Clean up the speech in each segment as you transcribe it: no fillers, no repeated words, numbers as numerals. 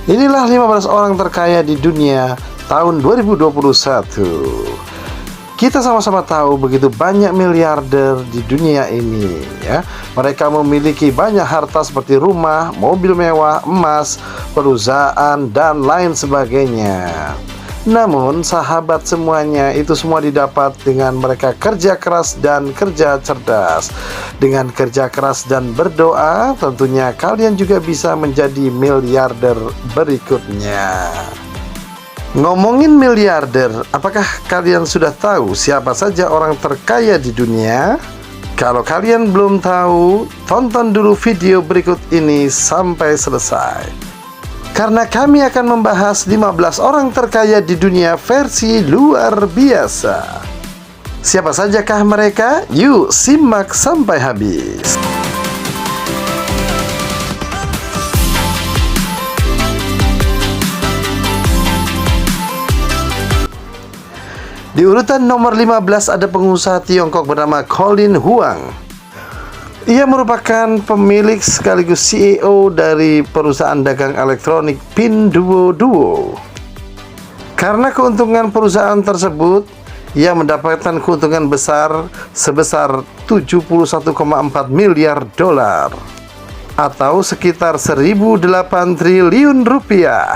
Inilah 15 orang terkaya di dunia tahun 2021. Kita sama-sama tahu begitu banyak miliarder di dunia ini ya. Mereka memiliki banyak harta seperti rumah, mobil mewah, emas, perusahaan, dan lain sebagainya. Namun sahabat, semuanya itu semua didapat dengan mereka kerja keras dan kerja cerdas. Dengan kerja keras dan berdoa, tentunya kalian juga bisa menjadi miliarder berikutnya. Ngomongin miliarder, apakah kalian sudah tahu siapa saja orang terkaya di dunia? Kalau kalian belum tahu, tonton dulu video berikut ini sampai selesai. Karena kami akan membahas 15 orang terkaya di dunia versi luar biasa. Siapa sajakah mereka? Yuk simak sampai habis. Di urutan nomor 15 ada pengusaha Tiongkok bernama Colin Huang. Ia merupakan pemilik sekaligus CEO dari perusahaan dagang elektronik Pinduoduo. Karena keuntungan perusahaan tersebut, ia mendapatkan keuntungan besar sebesar 71,4 miliar dolar atau sekitar 1.008 triliun rupiah.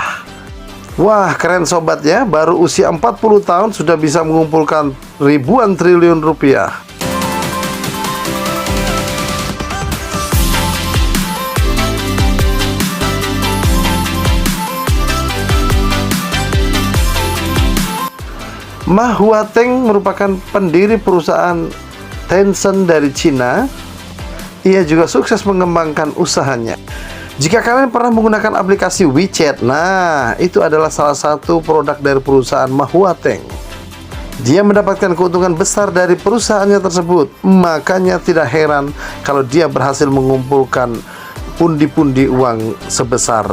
Wah, keren sobat ya, baru usia 40 tahun sudah bisa mengumpulkan ribuan triliun rupiah. Ma Huateng merupakan pendiri perusahaan Tencent dari Cina. Ia juga sukses mengembangkan usahanya. Jika kalian pernah menggunakan aplikasi WeChat, nah itu adalah salah satu produk dari perusahaan Ma Huateng. Dia mendapatkan keuntungan besar dari perusahaannya tersebut. Makanya tidak heran kalau dia berhasil mengumpulkan pundi-pundi uang sebesar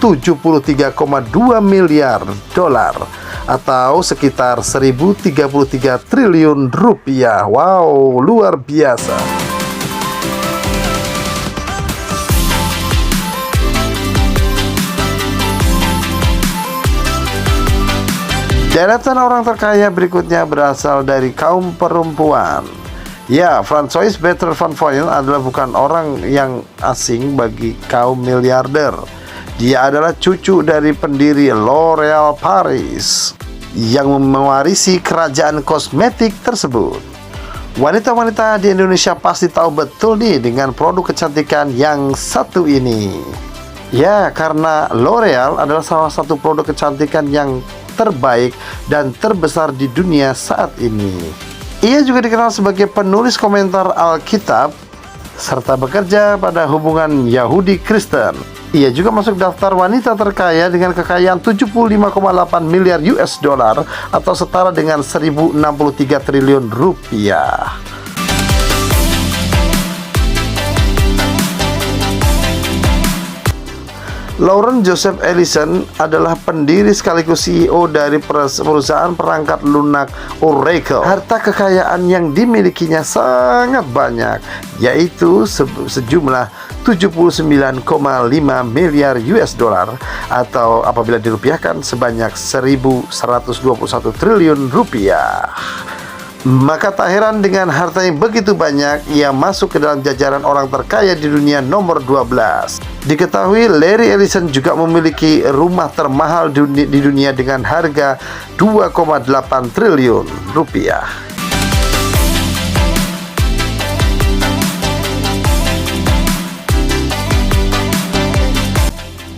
73,2 miliar dolar atau sekitar 1.033 triliun rupiah. Wow, luar biasa. Deretan orang terkaya berikutnya berasal dari kaum perempuan. Ya, Françoise Bertrand van Fleuten adalah bukan orang yang asing bagi kaum miliarder. Dia adalah cucu dari pendiri L'Oréal Paris yang mewarisi kerajaan kosmetik tersebut. Wanita-wanita di Indonesia pasti tahu betul nih dengan produk kecantikan yang satu ini. Ya, karena L'Oréal adalah salah satu produk kecantikan yang terbaik dan terbesar di dunia saat ini. Ia juga dikenal sebagai penulis komentar Alkitab serta bekerja pada hubungan Yahudi Kristen. Ia juga masuk daftar wanita terkaya dengan kekayaan 75,8 miliar US dollar atau setara dengan 1.063 triliun rupiah. Laurent Joseph Ellison adalah pendiri sekaligus CEO dari perusahaan perangkat lunak Oracle. Harta kekayaan yang dimilikinya sangat banyak, yaitu sejumlah 79,5 miliar US dollar atau apabila dirupiahkan sebanyak 1.121 triliun rupiah. Maka tak heran dengan harta yang begitu banyak, ia masuk ke dalam jajaran orang terkaya di dunia nomor 12. Diketahui Larry Ellison juga memiliki rumah termahal di dunia dengan harga 2,8 triliun rupiah.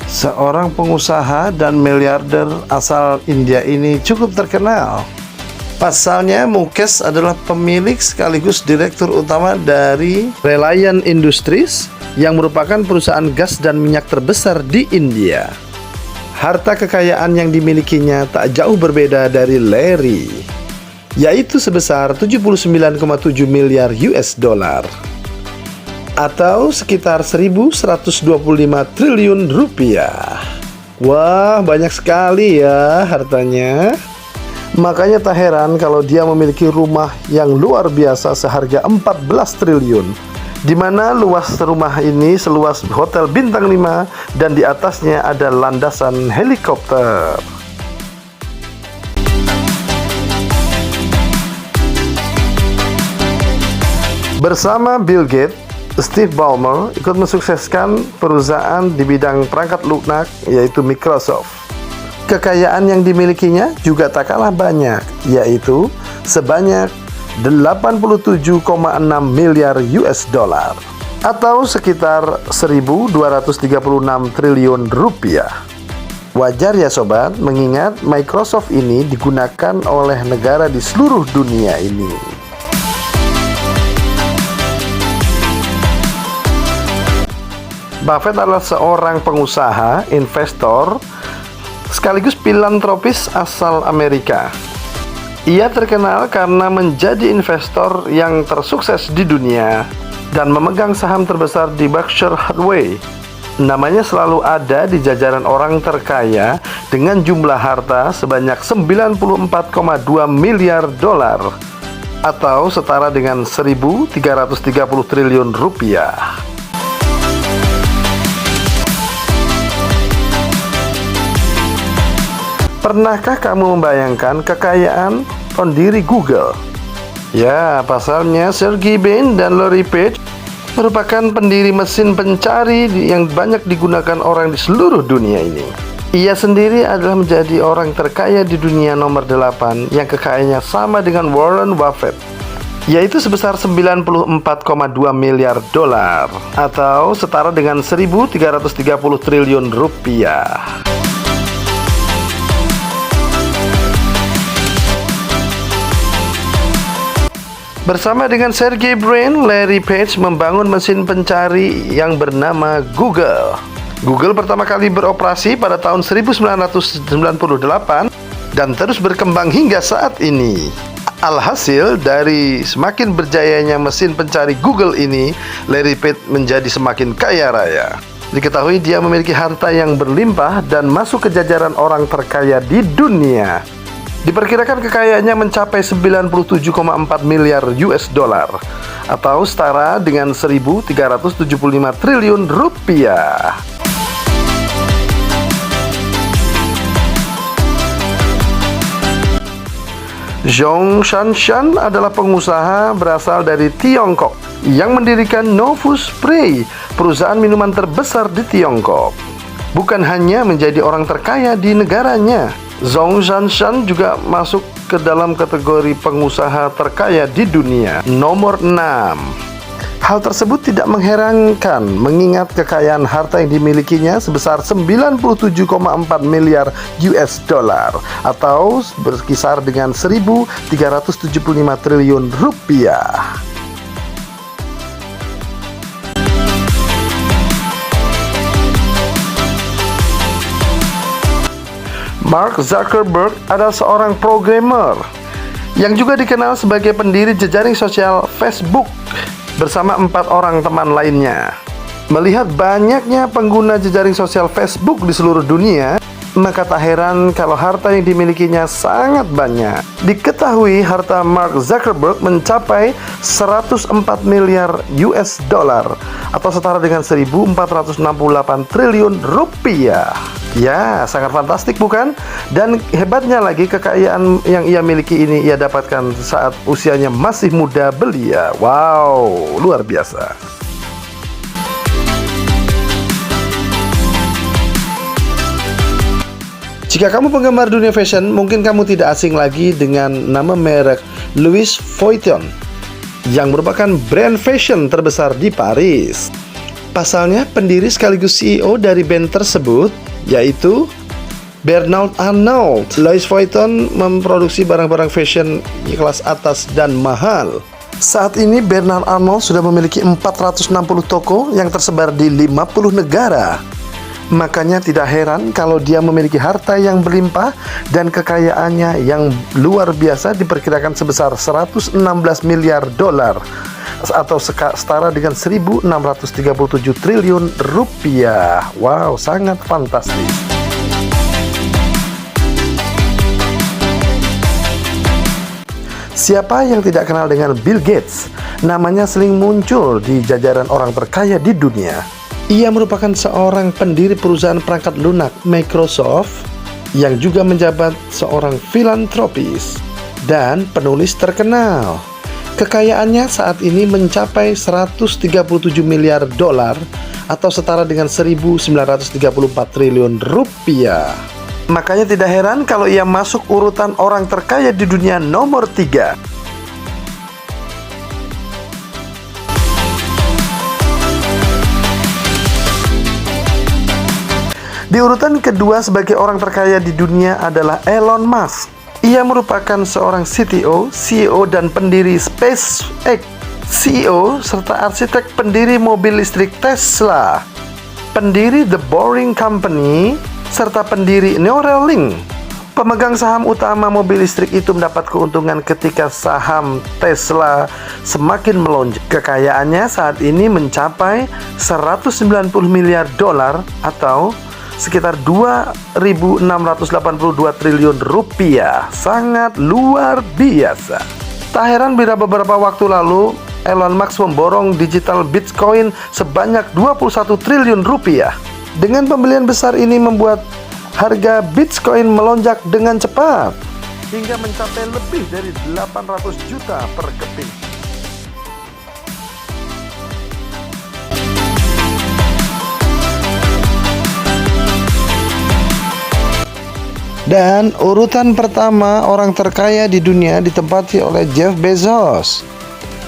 Seorang pengusaha dan miliarder asal India ini cukup terkenal. Pasalnya, Mukesh adalah pemilik sekaligus direktur utama dari Reliance Industries yang merupakan perusahaan gas dan minyak terbesar di India. Harta kekayaan yang dimilikinya tak jauh berbeda dari Larry, yaitu sebesar 79,7 miliar US dollar atau sekitar 1.125 triliun rupiah. Wah, banyak sekali ya hartanya. Makanya tak heran kalau dia memiliki rumah yang luar biasa seharga 14 triliun di mana luas rumah ini seluas hotel bintang 5 dan di atasnya ada landasan helikopter. Bersama Bill Gates, Steve Ballmer ikut mensukseskan perusahaan di bidang perangkat lunak yaitu Microsoft. Kekayaan yang dimilikinya juga tak kalah banyak, yaitu sebanyak 87,6 miliar US dollar atau sekitar 1.236 triliun rupiah. Wajar ya sobat, mengingat Microsoft ini digunakan oleh negara di seluruh dunia ini. Buffett adalah seorang pengusaha, investor, sekaligus filantropis asal Amerika. Ia terkenal karena menjadi investor yang tersukses di dunia dan memegang saham terbesar di Berkshire Hathaway. Namanya selalu ada di jajaran orang terkaya dengan jumlah harta sebanyak 94,2 miliar dolar atau setara dengan 1.330 triliun rupiah. Pernahkah kamu membayangkan kekayaan pendiri Google? Ya, pasalnya Sergey Brin dan Larry Page merupakan pendiri mesin pencari yang banyak digunakan orang di seluruh dunia ini. Ia sendiri adalah menjadi orang terkaya di dunia nomor 8 yang kekayaannya sama dengan Warren Buffett, yaitu sebesar 94,2 miliar dolar atau setara dengan 1.330 triliun rupiah. Bersama dengan Sergey Brin, Larry Page membangun mesin pencari yang bernama Google. Google pertama kali beroperasi pada tahun 1998 dan terus berkembang hingga saat ini. Alhasil, dari semakin berjayanya mesin pencari Google ini, Larry Page menjadi semakin kaya raya. Diketahui dia memiliki harta yang berlimpah dan masuk ke jajaran orang terkaya di dunia. Diperkirakan kekayaannya mencapai 97,4 miliar US dollar atau setara dengan 1.375 triliun rupiah. Zhong Shanshan adalah pengusaha berasal dari Tiongkok yang mendirikan Novus Spray, perusahaan minuman terbesar di Tiongkok. Bukan hanya menjadi orang terkaya di negaranya, Zhong Shanshan juga masuk ke dalam kategori pengusaha terkaya di dunia nomor 6. Hal tersebut tidak mengherankan mengingat kekayaan harta yang dimilikinya sebesar 97,4 miliar US dollar atau berkisar dengan 1.375 triliun rupiah. Mark Zuckerberg adalah seorang programmer yang juga dikenal sebagai pendiri jejaring sosial Facebook bersama 4 orang teman lainnya. Melihat banyaknya pengguna jejaring sosial Facebook di seluruh dunia, maka tak heran kalau harta yang dimilikinya sangat banyak. Diketahui harta Mark Zuckerberg mencapai 104 miliar US dollar atau setara dengan 1.468 triliun rupiah. Ya, sangat fantastik bukan? Dan hebatnya lagi, kekayaan yang ia miliki ini ia dapatkan saat usianya masih muda belia. Wow, luar biasa. Jika kamu penggemar dunia fashion, mungkin kamu tidak asing lagi dengan nama merek Louis Vuitton yang merupakan brand fashion terbesar di Paris. Pasalnya, pendiri sekaligus CEO dari band tersebut yaitu Bernard Arnault. Louis Vuitton memproduksi barang-barang fashion kelas atas dan mahal. Saat ini Bernard Arnault sudah memiliki 460 toko yang tersebar di 50 negara. Makanya tidak heran kalau dia memiliki harta yang berlimpah dan kekayaannya yang luar biasa, diperkirakan sebesar 116 miliar dolar atau setara dengan 1.637 triliun rupiah. Wow, sangat fantastis. Siapa yang tidak kenal dengan Bill Gates? Namanya sering muncul di jajaran orang terkaya di dunia. Ia merupakan seorang pendiri perusahaan perangkat lunak Microsoft yang juga menjabat seorang filantropis dan penulis terkenal. Kekayaannya saat ini mencapai 137 miliar dolar atau setara dengan 1.934 triliun rupiah. Makanya tidak heran kalau ia masuk urutan orang terkaya di dunia nomor 3. Di urutan kedua sebagai orang terkaya di dunia adalah Elon Musk. Ia merupakan seorang CTO, CEO dan pendiri SpaceX, CEO serta arsitek pendiri mobil listrik Tesla, pendiri The Boring Company, serta pendiri Neuralink. Pemegang saham utama mobil listrik itu mendapat keuntungan ketika saham Tesla semakin melonjak. Kekayaannya saat ini mencapai 190 miliar dolar atau sekitar 2.682 triliun rupiah. Sangat luar biasa. Tak heran bila beberapa waktu lalu Elon Musk memborong digital Bitcoin sebanyak 21 triliun rupiah. Dengan pembelian besar ini membuat harga Bitcoin melonjak dengan cepat hingga mencapai lebih dari 800 juta per keping. Dan urutan pertama orang terkaya di dunia ditempati oleh Jeff Bezos.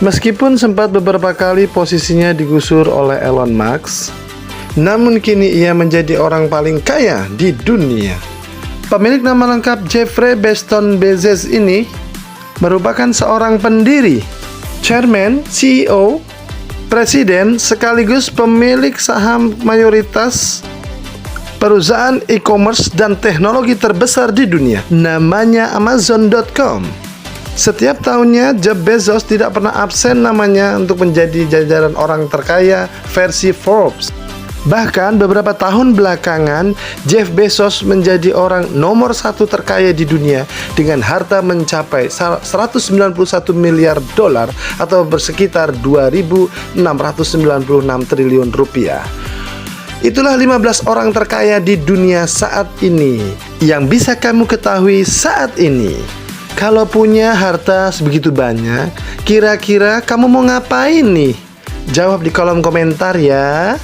Meskipun sempat beberapa kali posisinya digusur oleh Elon Musk, namun kini ia menjadi orang paling kaya di dunia. Pemilik nama lengkap Jeffrey Beston Bezos ini merupakan seorang pendiri, chairman, CEO, presiden, sekaligus pemilik saham mayoritas perusahaan e-commerce dan teknologi terbesar di dunia, namanya Amazon.com. Setiap tahunnya Jeff Bezos tidak pernah absen namanya untuk menjadi jajaran orang terkaya versi Forbes. Bahkan beberapa tahun belakangan Jeff Bezos menjadi orang nomor 1 terkaya di dunia dengan harta mencapai 191 miliar dolar atau bersekitar 2.696 triliun rupiah. Itulah 15 orang terkaya di dunia saat ini yang bisa kamu ketahui saat ini. Kalau punya harta sebegitu banyak, kira-kira kamu mau ngapain nih? Jawab di kolom komentar ya.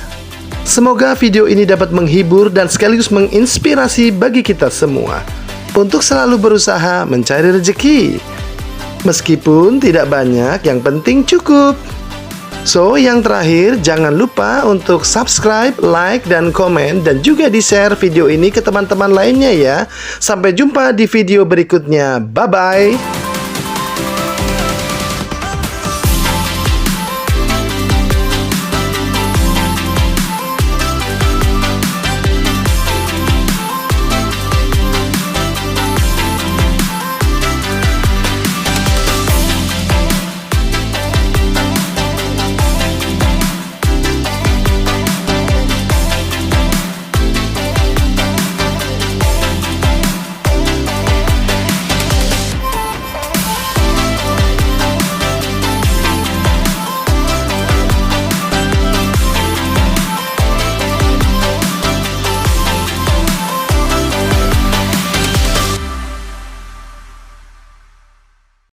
Semoga video ini dapat menghibur dan sekaligus menginspirasi bagi kita semua untuk selalu berusaha mencari rezeki. Meskipun tidak banyak, yang penting cukup. So, yang terakhir, jangan lupa untuk subscribe, like, dan komen, dan juga di-share video ini ke teman-teman lainnya ya. Sampai jumpa di video berikutnya. Bye-bye.